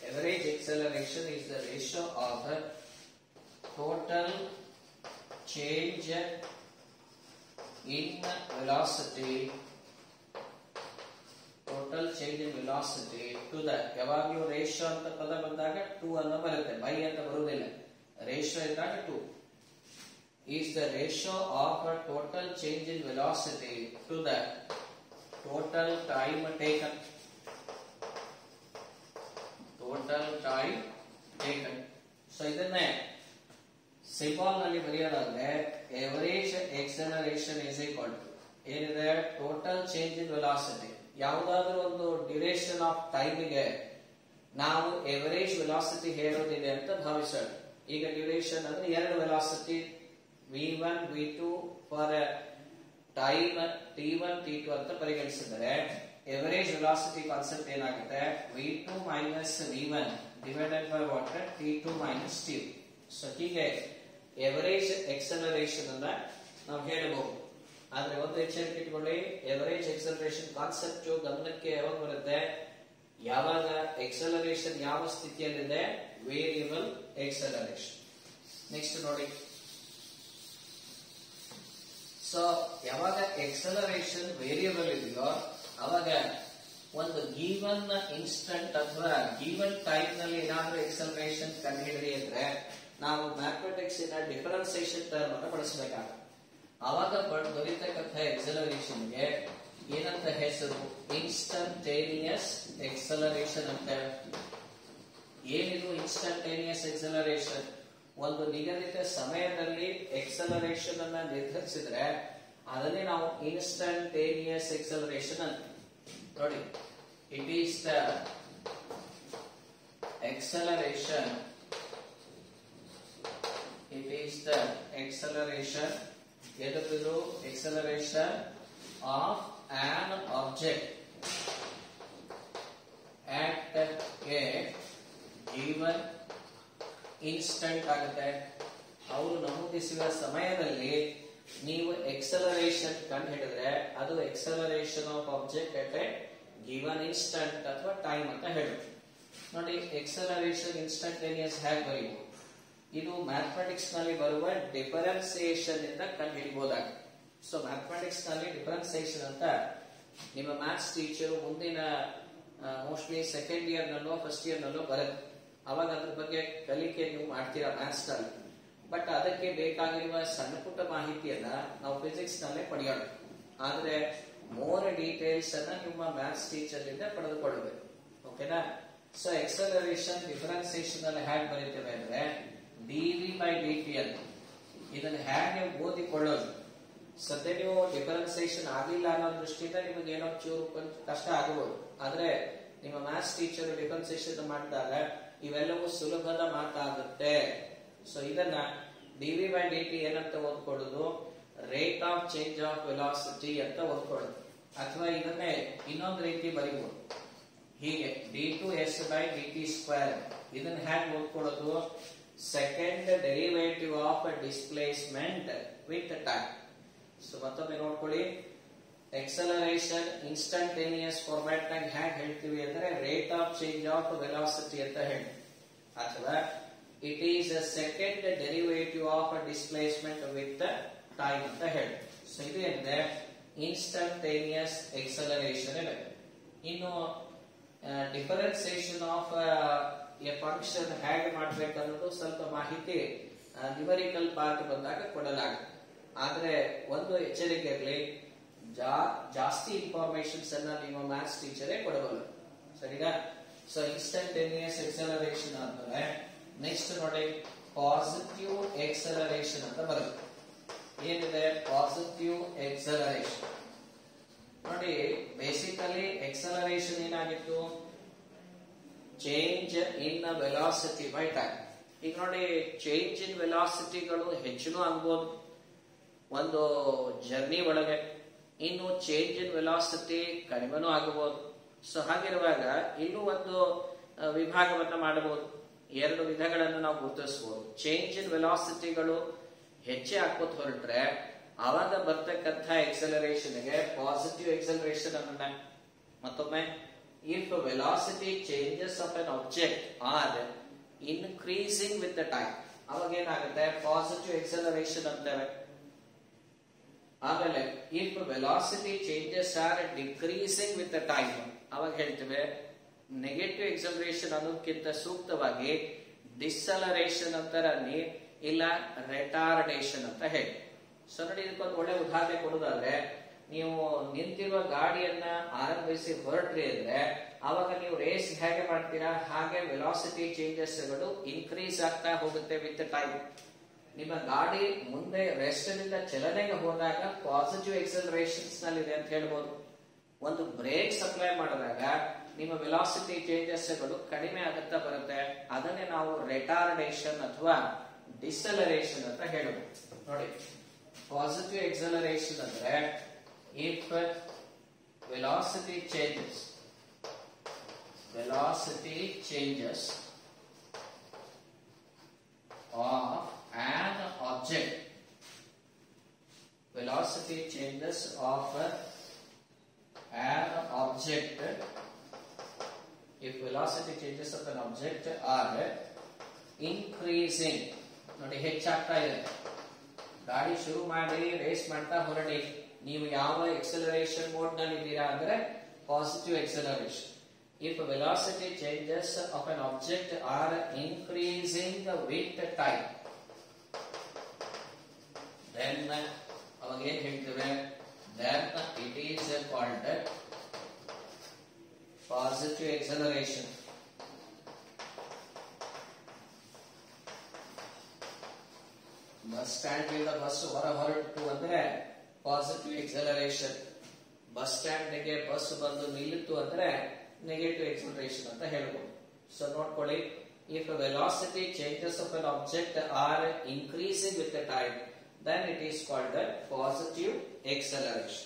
average acceleration is the ratio of total change in velocity to the, ಯಾವಾಗಲೂ ರೇಷಿಯೋ ಅಂತ ಪದ ಬಂದಾಗ 2 ಅನ್ನು ಬರುತ್ತೆ, ಬೈ ಅಂತ ಬರುವುದಿಲ್ಲ. ರೇಷಿಯೋ ಇದ್ದಾಗ 2 is the ratio of total change in velocity to the total time taken. So ಇದನ್ನೇ ಸಿಂಬಾಲ್ ನಲ್ಲಿ ಬರೆಯೋದಾದ್ರೆ average acceleration is equal to ಏನಿದೆ? Total change in velocity. ಯಾವುದಾದ್ರೂ ಒಂದು ಡ್ಯೂರೇಷನ್ ಆಫ್ ಟೈಮ್ಗೆ ನಾವು ಎವರೇಜ್ ವೆಲಾಸಿಟಿ ಹೇಳೋದಿದೆ ಅಂತ ಭಾವಿಸೋಣ. ಈಗ ಡ್ಯೂರೇಷನ್ ಅಂದ್ರೆ 2 velocity v1 v2 for time t1 t2 ಅಂತ ಪರಿಗಣಿಸಿದರೆ ಎವರೇಜ್ ವೆಲಾಸಿಟಿ ಕಾನ್ಸೆಪ್ಟ್ ಏನಾಗುತ್ತೆ? v2 minus v1 divided by what? t2 minus t. So ಹೀಗೆ ಎವರೇಜ್ ಎಕ್ಸಲರೇಷನ್ ಅನ್ನ ನಾವು ಹೇಳಬಹುದು. ಆದ್ರೆ ಒಂದು ಎಚ್ಚರಿಕೆ ಇಟ್ಕೊಳ್ಳಿ, ಎವರೇಜ್ ಎಕ್ಸಲರೇಷನ್ ಕಾನ್ಸೆಪ್ಟ್ ಗಮನಕ್ಕೆ ಯಾವಾಗ ಬರುತ್ತೆ? ಯಾವಾಗ ಎಕ್ಸಲರೇಷನ್ ಯಾವ ಸ್ಥಿತಿಯಲ್ಲಿದೆ? Variable acceleration. ನೆಕ್ಸ್ಟ್ ನೋಡಿ, ಸೊ ಯಾವಾಗ ಎಕ್ಸಲರೇಷನ್ ವೇರಿಯಬಲ್ ಇದೆಯೋ ಅವಾಗ ಒಂದು ಗಿವನ್ ಇನ್ಸ್ಟಂಟ್ ಅಥವಾ ಗಿವನ್ ಟೈಮ್ ನಲ್ಲಿ ಏನಾದ್ರೂ ಎಕ್ಸಲರೇಷನ್ ಕಂಡುಹಿಡಿದಿ ಅಂದ್ರೆ ನಾವು ಮ್ಯಾಥಮೆಟಿಕ್ಸ್ ಇನ ಡಿಫರೆನ್ಸಿಯೇಷನ್ ಟರ್ಮ್ ಅನ್ನು ಬಳಸಬೇಕಾಗುತ್ತೆ. ಅವಾಗ ದೊರೆತಕ್ಕಂಥ ಎಕ್ಸಲರೇಷನ್ಗೆ ಏನಂತ ಹೆಸರು? ಇನ್ಸ್ಟಂಟೇನಿಯಸ್ ಎಕ್ಸಲರೇಷನ್ ಅಂತ. ಏನಿದು ಇನ್ಸ್ಟಂಟೇನಿಯಸ್ ಎಕ್ಸಲರೇಷನ್? ಒಂದು ನಿಗದಿತ ಸಮಯದಲ್ಲಿ ಎಕ್ಸಲರೇಷನ್ ಅನ್ನ ನಿರ್ಧರಿಸಿದ್ರೆ ಅದನ್ನೇ ನಾವು ಇನ್ಸ್ಟಂಟೇನಿಯಸ್ ಎಕ್ಸಲರೇಷನ್ ಅಂತ. ನೋಡಿ, ಇಟ್ ಈಸ್ ದ ಎಕ್ಸಲರೇಷನ್ ಎದುರು acceleration of on object at a given instant ಆಗುತ್ತೆ. ಅವರು ನಮೂದಿಸುವ ಸಮಯದಲ್ಲಿ ನೀವು ಎಕ್ಸಲರೇಷನ್ ಕಂಡು ಹಿಡಿದ್ರೆ ಅದು acceleration of object at A given instant ಅಥವಾ ಟೈಮ್ ಅಂತ ಹೇಳುತ್ತೆ. ನೋಡಿ ಎಕ್ಸಲರೇಷನ್ ಇನ್ಸ್ಟಂಟೇನಿಯಸ್ ಹೇಗೆ ಬರೆಯುವುದು, ಇದು ಮ್ಯಾಥಮೆಟಿಕ್ಸ್ ನಲ್ಲಿ ಬರುವ ಡಿಫರೆನ್ಸಿಯೇಷನ್ ಇಂದ ಕಂಡು ಹಿಡಿಬಹುದಾಗಿದೆ. ಸೊ ಮ್ಯಾಥಮೆಟಿಕ್ಸ್ ನಲ್ಲಿ ಡಿಫರೆನ್ಸಿಯೇಷನ್ ಅಂತ ನಿಮ್ಮ ಮ್ಯಾಥ್ಸ್ ಟೀಚರ್ ಮುಂದಿನ ಮೋಸ್ಟ್ಲಿ ಸೆಕೆಂಡ್ ಇಯರ್ ನಲ್ಲೋ ಫಸ್ಟ್ ಇಯರ್ ನಲ್ಲೋ ಬರುತ್ತೆ. ಅವಾಗ ಅದ್ರ ಬಗ್ಗೆ ಕಲಿಕೆ ನೀವು ಮಾಡ್ತೀರಾ ಮ್ಯಾಥ್ಸ್ ನಲ್ಲಿ. ಬಟ್ ಅದಕ್ಕೆ ಬೇಕಾಗಿರುವ ಸಣ್ಣ ಪುಟ್ಟ ಮಾಹಿತಿಯನ್ನ ನಾವು ಫಿಸಿಕ್ಸ್ ನಲ್ಲೇ ಪಡೆಯೋಣ. ಆದ್ರೆ ಮೋರ್ ಡೀಟೇಲ್ಸ್ ಅನ್ನ ನಿಮ್ಮ ಮ್ಯಾಥ್ಸ್ ಟೀಚರ್ ಇಂದ ಪಡೆದುಕೊಳ್ಳಬೇಕು. ಓಕೆನಾ? ಸೊ ಎಕ್ಸಲರೇಷನ್ ಡಿಫರೆನ್ಸಿಯೇಷನ್ ಅಲ್ಲಿ ಹೇಗೆ ಬರೀತೇವೆ ಅಂದ್ರೆ dv/dt ಅಂತ. ಇದನ್ನ ಹೇಗೆ ಓದಿಕೊಳ್ಳೋದು, ಸದ್ಯ ನೀವು ಡಿಫರೆನ್ಸಿಯೇಷನ್ ಆಗಿಲ್ಲ ಅನ್ನೋ ದೃಷ್ಟಿಯಿಂದ ನಿಮಗೆ ಏನೋ ಚೂರು ಕಷ್ಟ ಆಗಬಹುದು. ಆದ್ರೆ ನಿಮ್ಮ ಮ್ಯಾಥ್ಸ್ ಟೀಚರ್ ಡಿಫರೆನ್ಸಿಯೇಷನ್ ಮಾಡಿದಾಗ ಇವೆಲ್ಲವೂ ಸುಲಭದ ಮಾತಾಗುತ್ತೆ. ಸೊ ಇದನ್ನ dv/dt ಏನಂತ ಓದ್ಕೊಳ್ಳೋದು, rate of change of velocity ಅಂತ ಓದ್ಕೊಳ್ಳೋದು. ಅಥವಾ ಇದನ್ನೇ ಇನ್ನೊಂದು ರೀತಿ ಬರೀಬಹುದು, ಹೀಗೆ d2s/dt². ಇದನ್ನ ಹೇಗೆ ಓದ್ಕೊಳ್ಳೋದು, second derivative of displacement with time. So ಮತ್ತೊಮ್ಮೆ ನೋಡ್ಕೊಳ್ಳಿ, ಎಕ್ಸಲರೇಷನ್ ಇನ್ಸ್ಟಂಟೇನಿಯಸ್ ಫಾರ್ಮ್ಯಾಟ್ ನಾಗ ಹೇಗೆ ಹೇಳ್ತೀವಿ ಅಂದ್ರೆ rate of change of velocity ಅಂತ ಹೇಳಿ, ಅಥವಾ it is a second derivative of displacement with time ಅಂತ ಹೇಳಿ. ಸೊ ಇದೇನಿದೆ ಇನ್ಸ್ಟಂಟೇನಿಯಸ್ ಎಕ್ಸಲರೇಷನ್ ಇದೆ. ಇನ್ನು ಡಿಫರೆನ್ಸಿಯೇಷನ್ ಆಫ್ ಎ ಫಂಕ್ಷನ್ ಹೇಗೆ ಮಾಡ್ಬೇಕನ್ನೋದು ಸ್ವಲ್ಪ ಮಾಹಿತಿ ನ್ಯೂಮರಿಕಲ್ ಪಾರ್ಟ್ ಬಂದಾಗ ಕೊಡಲಾಗುತ್ತೆ. ಆದ್ರೆ ಒಂದು ಎಚ್ಚರಿಕೆ ಇರಲಿ, ಜಾಸ್ತಿ ಇನ್ಫಾರ್ಮೇಶನ್ಸ್ ಅನ್ನ ನಿಮ್ಮ ಮ್ಯಾಥ್ಸ್ ಟೀಚರೇ ಕೊಡಬಲ್ಲ. ಸರಿನಾ? ಸೊ ಇನ್ಸ್ಟಂಟೇನಿಯಸ್ ಎಕ್ಸಲರೇಷನ್ ಆದ್ಮೇಲೆ ನೆಕ್ಸ್ಟ್ ನೋಡಿ ಪಾಸಿಟಿವ್ ಎಕ್ಸಲರೇಷನ್ ಅಂತ ಬರುತ್ತೆ. ಏನಿದೆ ಪಾಸಿಟಿವ್ ಎಕ್ಸಲರೇಷನ್? ನೋಡಿ ಬೇಸಿಕಲಿ ಎಕ್ಸಲರೇಷನ್ ಏನಾಗಿತ್ತು, change in velocity by time. ಈಗ ನೋಡಿ ಚೇಂಜ್ ಇನ್ ವೆಲಾಸಿಟಿಗಳು ಹೆಚ್ಚಿನೂ ಆಗ್ಬೋದು ಒಂದು ಜರ್ನಿ ಒಳಗೆ, ಇನ್ನು ಚೇಂಜ್ ಇನ್ ವೆಲಾಸಿಟಿ ಕಡಿಮೆನೂ ಆಗಬಹುದು. ಸೊ ಹಾಗಿರುವಾಗ ಇಲ್ಲೂ ಒಂದು ವಿಭಾಗವನ್ನ ಮಾಡಬಹುದು. ಎರಡು ವಿಧಗಳನ್ನು ನಾವು ಗುರುತಿಸಬಹುದು. ಚೇಂಜ್ ಇನ್ ವೆಲಾಸಿಟಿಗಳು ಹೆಚ್ಚೆ ಹಾಕೋತ್ ಹೊರಟ್ರೆ ಆವಾಗ ಬರ್ತಕ್ಕಂಥ ಎಕ್ಸಲರೇಷನ್ ಗೆ ಪಾಸಿಟಿವ್ ಎಕ್ಸಲರೇಷನ್ ಅನ್ನ. ಮತ್ತೊಮ್ಮೆ if velocity changes of an object are increasing with the time, ಅವಾಗ ಏನಾಗುತ್ತೆ ಪಾಸಿಟಿವ್ ಎಕ್ಸಲರೇಷನ್ ಅಂತೇವೆ. ಆಮೇಲೆ if velocity changes are decreasing with the time, ಅವಾಗ ಹೇಳ್ತೇವೆ ನೆಗೆಟಿವ್ ಎಕ್ಸಲರೇಷನ್ ಅನ್ನೋದಕ್ಕಿಂತ ಸೂಕ್ತವಾಗಿ ಡಿಸಲರೇಷನ್ ಅಂತಾರಲ್ಲಿ, ಇಲ್ಲ ರೆಟಾರ್ಡೇಷನ್ ಅಂತ ಹೇಳಿ. ಸೊ ನೋಡಿ ಇದಕ್ಕೊಂದು ಒಳ್ಳೆ ಉದಾಹರಣೆ ಕೊಡೋದಾದ್ರೆ, ನೀವು ನಿಂತಿರುವ ಗಾಡಿಯನ್ನ ಆರಂಭಿಸಿ ಹೊರಟ್ರಿ ಅಂದ್ರೆ ಅವಾಗ ನೀವು ರೇಸ್ ಹೇಗೆ ಮಾಡ್ತೀರಾ, ಹಾಗೆ ವೆಲಾಸಿಟಿ ಚೇಂಜಸ್ ಗಳು ಇನ್ಕ್ರೀಸ್ ಆಗ್ತಾ ಹೋಗುತ್ತೆ ವಿತ್ ಟೈಮ್. ನಿಮ್ಮ ಗಾಡಿ ಮುಂದೆ ರೆಸ್ಟ್ ನಿಂದ ಚಲನೆಗೆ ಹೋದಾಗ ಪಾಸಿಟಿವ್ ಎಕ್ಸಲರೇಷನ್ಸ್ ನಲ್ಲಿ ಇದೆ ಅಂತ ಹೇಳ್ಬೋದು. ಒಂದು ಬ್ರೇಕ್ ಸಪ್ಲೈ ಮಾಡಿದಾಗ ನಿಮ್ಮ ವೆಲಾಸಿಟಿ ಚೇಂಜಸ್ ಗಳು ಕಡಿಮೆ ಆಗುತ್ತಾ ಬರುತ್ತೆ. ಅದನ್ನೇ ನಾವು ರೆಟಾರ್ಡೇಷನ್ ಅಥವಾ ಡಿಸಲರೇಷನ್ ಅಂತ ಹೇಳಬಹುದು. ನೋಡಿ ಪಾಸಿಟಿವ್ ಎಕ್ಸಲರೇಷನ್ ಅಂದ್ರೆ if velocity changes of an object, velocity changes of an object, if velocity changes of an object are increasing. ನೋಡಿ ಹೆಚ್ಚಾಗ್ತಾ ಇದೆ, ಗಾಡಿ ಶುರು ಮಾಡಿ ರೇಸ್ ಮಾಡ್ತಾ ಹೊರಡಿ, ನೀವು ಯಾವ ಎಕ್ಸಲರೇಷನ್ ಮೋಡ್ ನಲ್ಲಿ ಇದ್ದೀರಾ ಅಂದ್ರೆ positive acceleration. If velocity changes of an object are increasing with time, then ಅವಾಗ ಏನ್ ಹೇಳ್ತೇವೆ, then it is called positive acceleration. Bus stand ಇಂದ ಬಸ್ ಹೊರಟು ಅಂದ್ರೆ ಪಾಸಿಟಿವ್ ಎಕ್ಸಲರೇಷನ್. ಬಸ್ ಸ್ಟ್ಯಾಂಡ್ ಗೆ ಬಸ್ ಬಂದು ನಿಲ್ಲಿತು ಅಂದ್ರೆ ನೆಗೆಟಿವ್ ಎಕ್ಸಲರೇಷನ್ ಅಂತ ಹೇಳ್ಬೋದು. ಸೊ ನೋಡ್ಕೊಳ್ಳಿ, if velocity changes of an object are increasing with the time, then it is called a positive acceleration.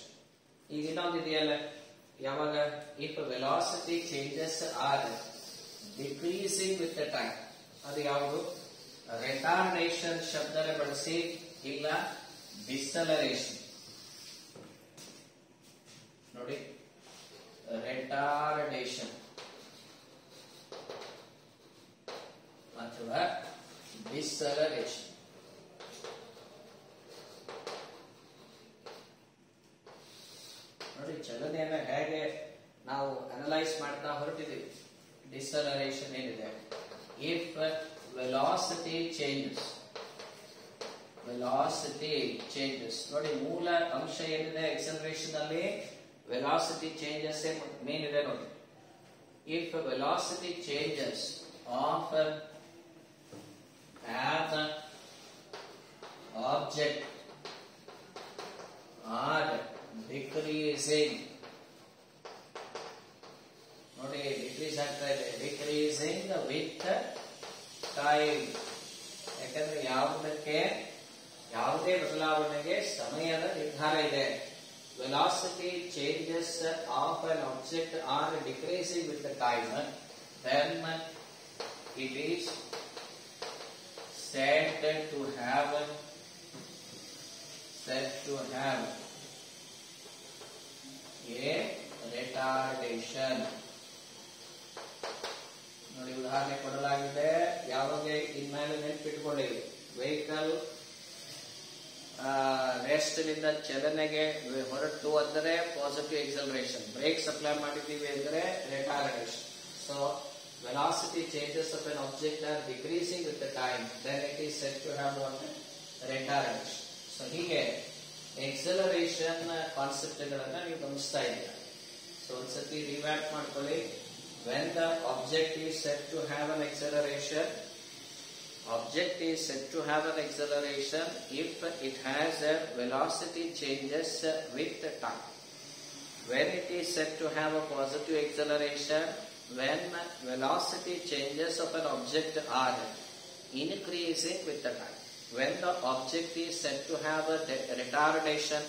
ಈಗ ಇನ್ನೊಂದು ಇದೆಯಲ್ಲ, ಯಾವಾಗ if velocity changes are decreasing with the time, ಅದು ಯಾವುದು, ರೆಟಾರ್ಡೇಷನ್ ಶಬ್ದನ ಬಳಸಿ, ಇಲ್ಲ ಡಿಸಲರೇಷನ್. ನೋಡಿ ರೆಟಾರ್ಡೇಷನ್ ಅಥವಾ ಡಿಸೆಲರೇಷನ್. ನೋಡಿ, ಚಲನೆಯನ್ನ ಹೇಗೆ ನಾವು ಅನಲೈಸ್ ಮಾಡ್ತಾ ಹೊರಟಿದ್ದೀವಿ. ಡಿಸೆಲರೇಷನ್ ಏನಿದೆ, ಇಫ್ ವೆಲಾಸಿಟಿ ಚೇಂಜಸ್ ನೋಡಿ, ಮೂಲ ಅಂಶ ಏನಿದೆ ಎಕ್ಸಲರೇಷನ್ ಅಲ್ಲಿ, ವೆಲಾಸಿಟಿ ಚೇಂಜಸ್ ಮೇನ್ ಇದೆ ನೋಡಿ. If velocity changes of an object are decreasing, ನೋಡಿ ಡಿಕ್ರೀಸ್ ಆಗ್ತಾ ಇದೆ, ಡಿಕ್ರೀಸಿಂಗ್ ವಿತ್ ಟೈಮ್. ಯಾಕಂದ್ರೆ ಯಾವುದೇ ಬದಲಾವಣೆಗೆ ಸಮಯದ ನಿರ್ಧಾರ ಇದೆ. Velocity changes of an object are decreasing with the time, then it is said to have a retardation. ನೋಡಿ, ಉದಾಹರಣೆ ಕೊಡಲಾಗಿದೆ. ಯಾವಾಗ ಇನ್ಮೇಲೆ ನೆನಪಿಟ್ಕೊಳ್ಳಿ, ವೆಹಿಕಲ್ ರೆಸ್ಟ್ ನಿಂದ ಚಲನೆಗೆ ಹೊರಟು ಅಂದರೆ ಪಾಸಿಟಿವ್ ಎಕ್ಸಲರೇಷನ್, ಬ್ರೇಕ್ ಸಪ್ಲೈ ಮಾಡಿದ್ದೀವಿ ಅಂದರೆ retardation. So velocity changes of an object are decreasing with the time, then it is said to have what? Retardation. So ಹೀಗೆ ಎಕ್ಸಲರೇಷನ್ ಕಾನ್ಸೆಪ್ಟ್ ಗಳನ್ನ ನೀವು ಗಮನಿಸ್ತಾ ಇದ್ದೀರಾ. ಸೊ ಒಂದ್ಸತಿ ರಿವ್ಯಾಪ್ ಮಾಡ್ಕೊಳ್ಳಿ. when the object is said to have an acceleration if it has a velocity changes with the time. When it is said to have a positive acceleration, when velocity changes of an object are increasing with the time. When the object is said to have a retardation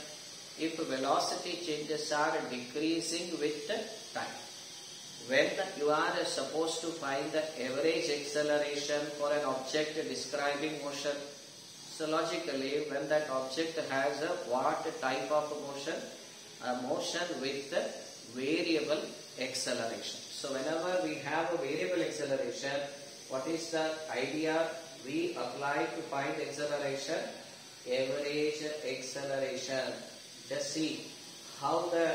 if velocity changes are decreasing with the time. When you are supposed to find the average acceleration for an object describing motion, so logically when that object has a what type of motion? A motion with variable acceleration. So whenever we have a variable acceleration, what is the idea we apply to find acceleration? Average acceleration. Just see how the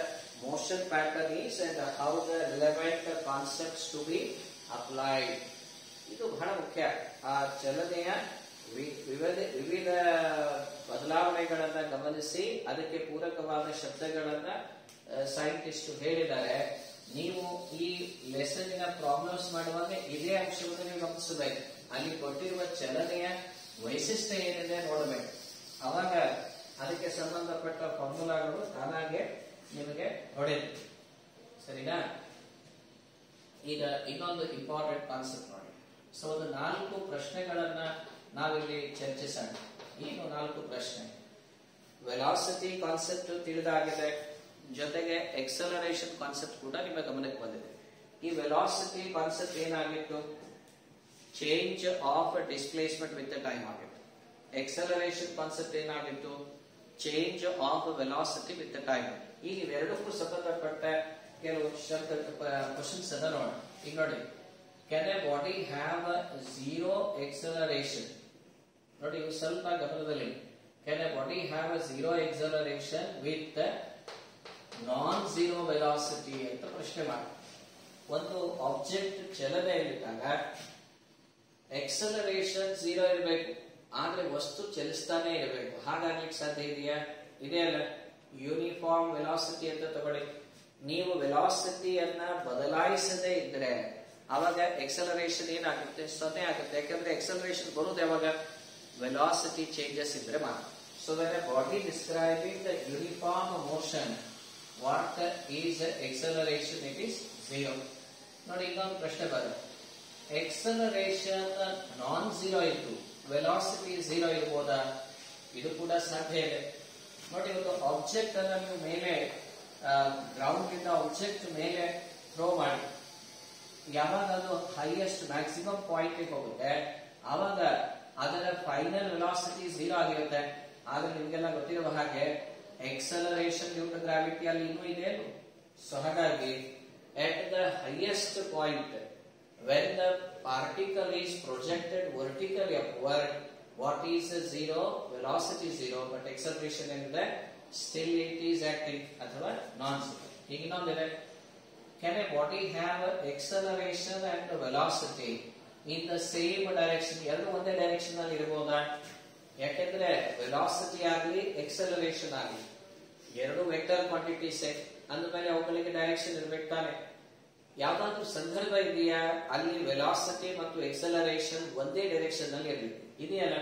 motion pattern is and how the relevant concepts to be applied. ಇದು ಬಹಳ ಮುಖ್ಯ. ಆ ಚಲನೆಯ ವಿವಿಧ ಬದಲಾವಣೆಗಳನ್ನ ಗಮನಿಸಿ ಅದಕ್ಕೆ ಪೂರಕವಾದ ಶಬ್ದಗಳನ್ನ ಸೈಂಟಿಸ್ಟ್ ಹೇಳಿದ್ದಾರೆ. ನೀವು ಈ ಲೆಸನ್ನಿನ ಪ್ರಾಬ್ಲಮ್ಸ್ ಮಾಡುವಾಗ ಇದೇ ಅಂಶವನ್ನು ನೀವು ಗಮನಿಸಬೇಕು. ಅಲ್ಲಿ ಕೊಟ್ಟಿರುವ ಚಲನೆಯ ವೈಶಿಷ್ಟ್ಯ ಏನಿದೆ ನೋಡಬೇಕು. ಅವಾಗ ಅದಕ್ಕೆ ಸಂಬಂಧಪಟ್ಟ ಫಾರ್ಮುಲಾಗಳು ತಾನಾಗೆ ನಿಮಗೆ ಹೊಡೆಯುತ್ತೆ. ಸರಿನಾ? ಈಗ ಇನ್ನೊಂದು ಇಂಪಾರ್ಟೆಂಟ್ ಕಾನ್ಸೆಪ್ಟ್ ನೋಡಿ. ಸೊ ಒಂದು 4 ಪ್ರಶ್ನೆಗಳನ್ನ ನಾವಿಲ್ಲಿ ಚರ್ಚಿಸೋಣ. ಏನು 4 ಪ್ರಶ್ನೆ? ವೆಲಾಸಿಟಿ ಕಾನ್ಸೆಪ್ಟ್ ತಿಳಿದಾಗಿದೆ, ಜೊತೆಗೆ ಎಕ್ಸಲರೇಷನ್ ಕಾನ್ಸೆಪ್ಟ್ ಕೂಡ ನಿಮ್ಮ ಗಮನಕ್ಕೆ ಬಂದಿದೆ. ಈ ವೆಲಾಸಿಟಿ ಕಾನ್ಸೆಪ್ಟ್ ಏನಾಗಿತ್ತು? Change of displacement with time ಆಗಿತ್ತು. ಎಕ್ಸಲರೇಷನ್ ಕಾನ್ಸೆಪ್ಟ್ ಏನಾಗಿತ್ತು? Change of velocity with time. ಈಗ ಇವೆರಡಕ್ಕೂ ಸಂಬಂಧಪಟ್ಟ ಕೆಲವು ಶಬ್ದ ಕ್ವಶನ್ಸ್ ಅದ ನೋಡೋಣ. ಈಗ ನೋಡಿ, can A body have zero acceleration? ನೋಡಿ, ಇವು ಸ್ವಲ್ಪ ಗಮನದಲ್ಲಿ. Can A body have a zero acceleration with non zero velocity ಅಂತ ಪ್ರಶ್ನೆ ಮಾಡಿ. ಒಂದು ಆಬ್ಜೆಕ್ಟ್ ಚಲನೆಯಲ್ಲಿದ್ದಾಗ ಎಕ್ಸಲರೇಷನ್ 0 ಇರಬೇಕು, ಆದ್ರೆ ವಸ್ತು ಚಲಿಸ್ತಾನೆ ಇರಬೇಕು. ಹಾಗಾಗ್ಲಿಕ್ಕೆ ಸಾಧ್ಯ ಇದೆಯಾ? ಇದೆ ಅಲ್ಲ. ಯೂನಿಫಾರ್ಮ್ ವೆಲಾಸಿಟಿ ಅಂತ ತಗೊಳ್ಳಿ. ನೀವು ವೆಲಾಸಿಟಿಯನ್ನ ಬದಲಾಯಿಸದೇ ಇದ್ರೆ ಅವಾಗ ಎಕ್ಸಲರೇಷನ್ ಏನಾಗುತ್ತೆ? 0 ಆಗುತ್ತೆ. ಯಾಕಂದ್ರೆ ಎಕ್ಸಲರೇಷನ್ ಬರುವುದು ಯಾವಾಗ? ವೆಲಾಸಿಟಿ ಚೇಂಜಸ್ ಇದ್ರೆ ಮಾತ್ರ. So when A body describing the uniform motion, what is acceleration? It is 0. ನೋಡಿ, ಇನ್ನೊಂದು ಪ್ರಶ್ನೆ ಬರುತ್ತೆ. ಎಕ್ಸಲರೇಷನ್ ನಾನ್ ಝೀರೋ ಇತ್ತು, ವೆಲಾಸಿಟಿ 0 ಇರ್ಬೋದಾ? ಇದು ಕೂಡ ಸಾಧ್ಯ ಇದೆ. ನೋಡಿ, ಒಂದು ಆಬ್ಜೆಕ್ಟ್ ಅನ್ನ ನೀವು ಮೇಲೆ ಗ್ರೌಂಡ್ ಇಂದ ಆಬ್ಜೆಕ್ಟ್ ಮೇಲೆ ಥ್ರೋ ಮಾಡಿ, ಯಾವಾಗ ಅದು ಹೈಯೆಸ್ಟ್ ಮ್ಯಾಕ್ಸಿಮಮ್ ಪಾಯಿಂಟ್ ಹೋಗುತ್ತೆ ಆವಾಗ ಅದರ ಫೈನಲ್ ವೆಲಾಸಿಟಿ 0 ಆಗಿರುತ್ತೆ. ಆದ್ರೆ ನಿಮ್ಗೆಲ್ಲ ಗೊತ್ತಿರುವ ಹಾಗೆ ಎಕ್ಸಲರೇಷನ್ ಡ್ಯೂ ಟು ಗ್ರಾವಿಟಿ ಅಲ್ಲಿ ಇನ್ನೂ ಇದೆ. ಸೊ ಹಾಗಾಗಿ at the highest point when the particle is projected vertically upward, what is the zero? Velocity zero, but acceleration ಏನಿದೆ still it is acting ಅಥವಾ non zero. ಈಗ ಇನ್ನೊಂದಿದೆ, can a body have acceleration and velocity in the same direction? ಎರಡು ಒಂದೇ ಡೈರೆಕ್ಷನ್ ಅಲ್ಲಿ ಇರಬಹುದಾ? ಯಾಕೆಂದ್ರೆ ವೆಲಾಸಿಟಿ ಆಗಲಿ ಎಕ್ಸಲರೇಷನ್ ಆಗಲಿ ಎರಡು ವೆಕ್ಟರ್ ಕ್ವಾಂಟಿಟೀಸ್ ಅಂದಮೇಲೆ ಅವುಗಳಿಗೆ ಡೈರೆಕ್ಷನ್ ಇರಬೇಕು ತಾನೆ. ಯಾವ್ದಾದ್ರು ಸಂದರ್ಭ ಇದೆಯಾ ಅಲ್ಲಿ ವೆಲಾಸಿಟಿ ಮತ್ತು ಎಕ್ಸಲರೇಷನ್ ಒಂದೇ ಡೈರೆಕ್ಷನ್ ನಲ್ಲಿ ಇರಬೇಕು? ಇದೆಯಲ್ಲ.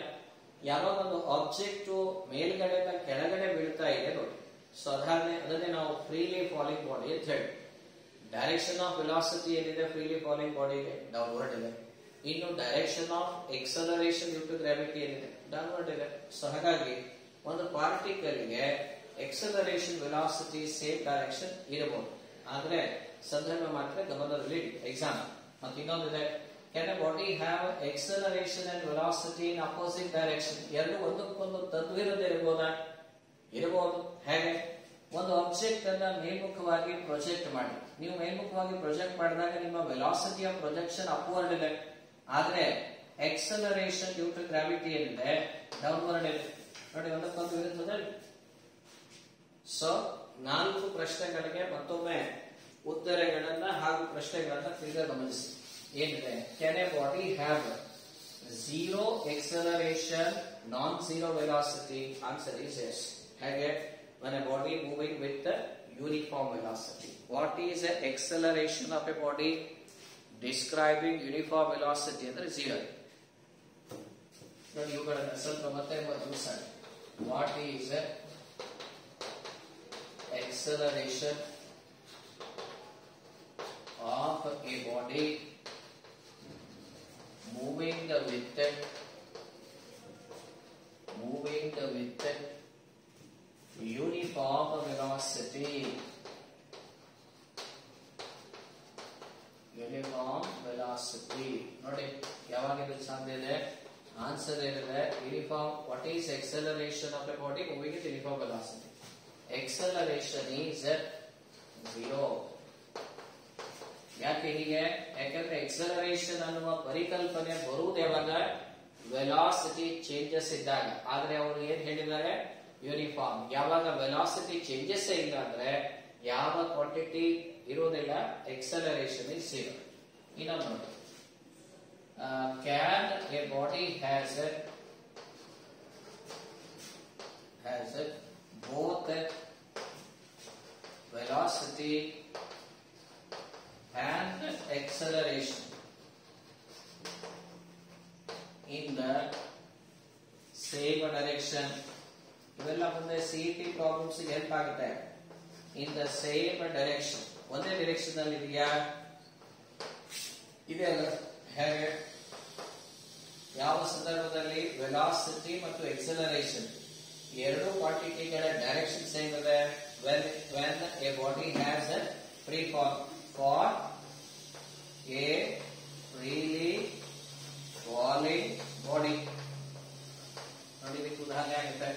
ಯಾವಾಗ ಒಂದು ಆಬ್ಜೆಕ್ಟ್ ಮೇಲ್ಗಡೆಯಿಂದ ಕೆಳಗಡೆ ಬೀಳ್ತಾ ಇದೆ ನೋಡಿ, ಅದನ್ನೇ ನಾವು ಫ್ರೀಲಿ ಫಾಲಿಂಗ್ ಬಾಡಿ ಅಂತ ಹೇಳಿ. ಡೈರೆಕ್ಷನ್ ಆಫ್ ವೆಲಾಸಿಟಿ ಏನಿದೆ ಫ್ರೀಲಿ ಫಾಲಿಂಗ್ ಬಾಡಿಗೆ ಡೌನ್ವರ್ಡ್ ಇದೆ. ಇನ್ನು direction of acceleration due to gravity ಏನಿದೆ ಡೌನ್ವರ್ಡ್ ಇದೆ. ಸೊ ಹಾಗಾಗಿ ಒಂದು ಪಾರ್ಟಿಕಲ್ ಗೆ ಎಕ್ಸಲರೇಷನ್ ವೆಲಾಸಿಟಿ ಸೇಮ್ ಡೈರೆಕ್ಷನ್ ಇರಬಹುದು, ಆದ್ರೆ ಸಂದರ್ಭ ಮಾತ್ರ ಗಮನದಲ್ಲಿ ಎಕ್ಸಾಂಪಲ್. ಮತ್ತು ಇನ್ನೊಂದಿದೆ, can a body have acceleration and velocity in opposite direction? ಎರಡು ಒಂದಕ್ಕೊಂದು ತದ್ವಿರುದ್ಧ ಇರಬಹುದಾ? ಇರಬಹುದು. ಹೇಗೆ? ಒಂದು ಆಬ್ಜೆಕ್ಟ್ ಅನ್ನ ಮೇಲ್ಮುಖವಾಗಿ ಪ್ರೊಜೆಕ್ಟ್ ಮಾಡಿ, ನೀವು ಮೇಲ್ಮುಖವಾಗಿ ಪ್ರೊಜೆಕ್ಟ್ ಮಾಡಿದಾಗ ನಿಮ್ಮ ವೆಲಾಸಿಟಿ ಆಫ್ ಪ್ರೊಜೆಕ್ಷನ್ ಅಪ್ವರ್ಡ್ ಇದೆ, ಆದ್ರೆ ಎಕ್ಸಲರೇಷನ್ ಡ್ಯೂ ಟು ಗ್ರಾವಿಟಿ ಏನಿದೆ ಡೌನ್ವರ್ಡ್ ಇದೆ. ನೋಡಿ, ಒಂದಕ್ಕೊಂದು ವಿರುದ್ಧದ. ಸೊ 4 ಪ್ರಶ್ನೆಗಳಿಗೆ ಮತ್ತೊಮ್ಮೆ ಉತ್ತರಗಳನ್ನ ಹಾಗೂ ಪ್ರಶ್ನೆಗಳನ್ನ ತಿರುಗಿ ಗಮನಿಸಿ. ಏನಿದೆ? Can A body have zero acceleration, non-zero velocity? Answer is yes. ಹೇಗೆ? when a body moving with the uniform velocity. What is the acceleration of a body? Describing uniform velocity ಅಂದ್ರೆ zero. ನೋಡಿ, ಇವುಗಳನ್ನ ಸ್ವಲ್ಪ ಮತ್ತೆ ಗಮನಿಸಿ. What is the acceleration of a body moving with uniform velocity? Uniform velocity. ನೋಡಿ, ಯಾವಾಗ ಇದು ಸಾಧ್ಯ ಇದೆ? ಆನ್ಸರ್ ಏನಿದೆ? Uniform. What is acceleration of A body moving with uniform velocity? Acceleration is 0. ಯಾಕೆ ಹೀಗೆ? ಯಾಕಂದ್ರೆ ಎಕ್ಸಲರೇಷನ್ ಅನ್ನುವ ಪರಿಕಲ್ಪನೆ ಬರುವುದು ಯಾವಾಗ? ವೆಲಾಸಿಟಿ ಚೇಂಜಸ್ ಇದ್ದಾಗ. ಆದ್ರೆ ಅವರು ಏನ್ ಹೇಳಿದ್ದಾರೆ? ಯೂನಿಫಾರ್ಮ್. ಯಾವಾಗ ವೆಲಾಸಿಟಿ ಚೇಂಜಸ್ ಇಲ್ಲ ಅಂದ್ರೆ ಯಾವ ಕ್ವಾಂಟಿಟಿ ಇರೋದಿಲ್ಲ, ಎಕ್ಸಲರೇಷನ್ ಇಸ್ 0. ಇನ್ನೊಂದು ನೋಡಿ, can a body has both velocity and acceleration in the same direction? ಇವೆಲ್ಲ ಮುಂದೆ ಸಿಇಟಿ ಪ್ರಾಬ್ಲಮ್ಸ್ ಹೆಲ್ಪ್ ಆಗುತ್ತೆ. ಇನ್ ದ ಸೇಮ್ ಡೈರೆಕ್ಷನ್, ಒಂದೇ ಡೈರೆಕ್ಷನ್ ಅಲ್ಲಿ ಇದೆಯಾ? ಇದೆ ಅಲ್ಲ? ಹೇಗೆ? ಯಾವ ಸಂದರ್ಭದಲ್ಲಿ ವೆಲಾಸಿಟಿ ಮತ್ತು ಎಕ್ಸಲರೇಷನ್ ಎರಡು ಕ್ವಾಂಟಿಟಿಗಳ ಡೈರೆಕ್ಷನ್ ಸೇಮ್ ಇದೆ? when a body has a free fall, for a freely falling body. ನೋಡಿ, ಇದಕ್ಕೆ ಉದಾಹರಣೆ ಆಗುತ್ತೆ.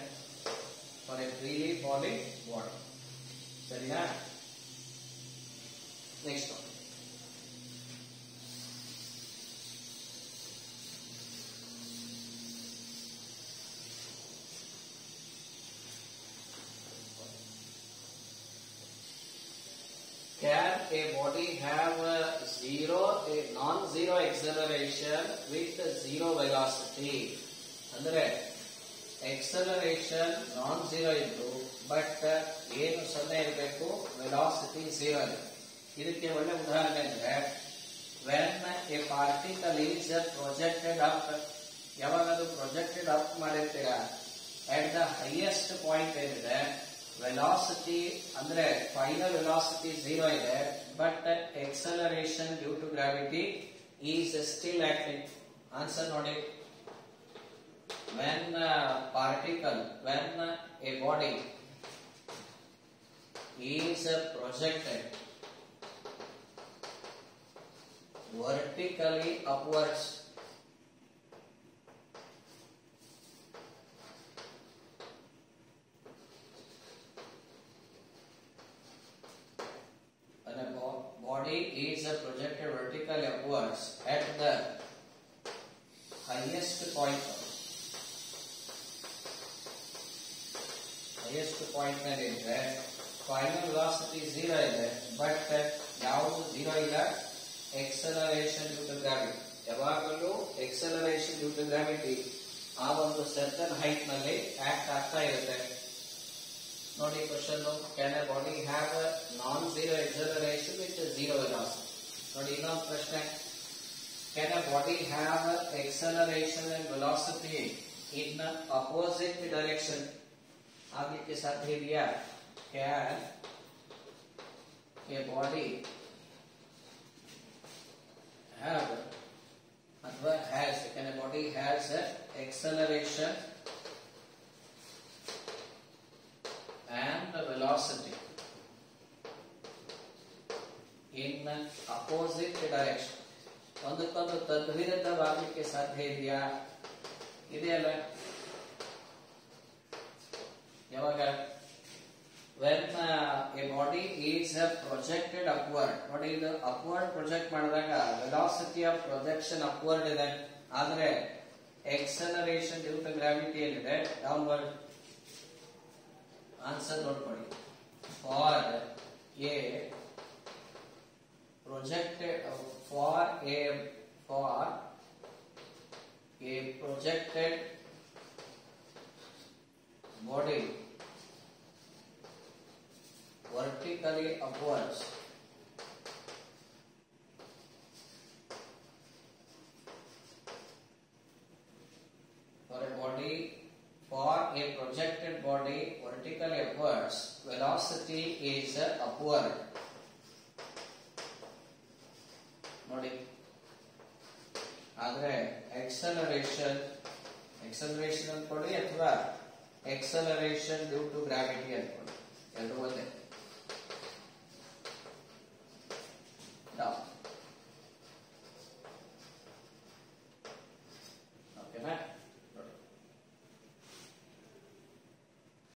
for a freely falling body. ಸರಿನಾ? Next one. Can a body have a non-zero acceleration with zero velocity? ಅಂದ್ರೆ ಎಕ್ಸಲರೇಷನ್ ನಾನ್ ಝೀರೋ ಇದ್ದು ಬಟ್ ಏನು 0 ಇರಬೇಕು, ವೆಲಾಸಿಟಿ 0 ಇದೆ. ಇದಕ್ಕೆ ಒಳ್ಳೆ ಉದಾಹರಣೆ ಅಂದ್ರೆ when a particle is projected up. ಯಾವಾಗ ಅದು ಪ್ರೊಜೆಕ್ಟೆಡ್ ಅಪ್ ಮಾಡಿರ್ತೀರಾ, at the highest ಪಾಯಿಂಟ್ ಏನಿದೆ ವೆಲಾಸಿಟಿ ಅಂದ್ರೆ ಫೈನಲ್ ವೆಲಾಸಿಟಿ 0 ಇದೆ, but acceleration due to gravity is still acting. Answer ನೋಡಿ, when a body is projected vertically upwards, when a body is projected vertically upwards upwards at the highest point ನಲ್ಲಿ ಇದ್ರೆ ಫೈನಲ್ ವೆಲಾಸಿಟಿ 0 ಇದೆ, ಬಟ್ ಯಾವುದು 0 ಇಲ್ಲ, ಎಕ್ಸಲರೇಷನ್ ಡ್ಯೂ ಟು ಗ್ರಾವಿಟಿ. ಯಾವಾಗಲೂ ಎಕ್ಸಲರೇಷನ್ ಡ್ಯೂ ಟು ಗ್ರಾವಿಟಿ ಆ ಒಂದು ಸರ್ಟನ್ ಹೈಟ್ ನಲ್ಲಿ ಆಕ್ಟ್ ಆಗ್ತಾ ಇರುತ್ತೆ. ನೋಡಿ question, can A body have a non zero acceleration with zero velocity? ನೋಡಿ ಇನ್ನೊಂದು ಪ್ರಶ್ನೆ, can A body have acceleration and velocity in opposite direction? ಆಗಲಿಕ್ಕೆ ಸಾಧ್ಯ ಇದೆಯಾ? ಕ್ಯಾನ್ ಎ ಬಾಡಿ ಹ್ಯಾವ್ ಅಥವಾ has, can A body has acceleration and the velocity in opposite direction? ಒಂದಕ್ಕೊಂದು ತದ್ವಿರುದ್ಧವಾಗಲಿಕ್ಕೆ ಸಾಧ್ಯ ಇದೆಯಾ? ಇದೆಯಲ್ಲ. ಯಾವಾಗ? when a body is projected upward. ನೋಡಿ ಇದು upward project ಮಾಡಿದಾಗ velocity of projection upward ಇದೆ, ಆದರೆ acceleration due to gravity ಏನಿದೆ downward. ಆನ್ಸರ್ ನೋಡ್ಕೊಳ್ಳಿ. For A projected body vertically upwards, for a projected body vertically upwards, velocity is upward. ನೋಡಿ, ಆದ್ರೆ acceleration ಅನ್ಕೊಳ್ಳಿ ಅಥವಾ acceleration due to gravity ಅನ್ಕೊಳ್ಳಿ.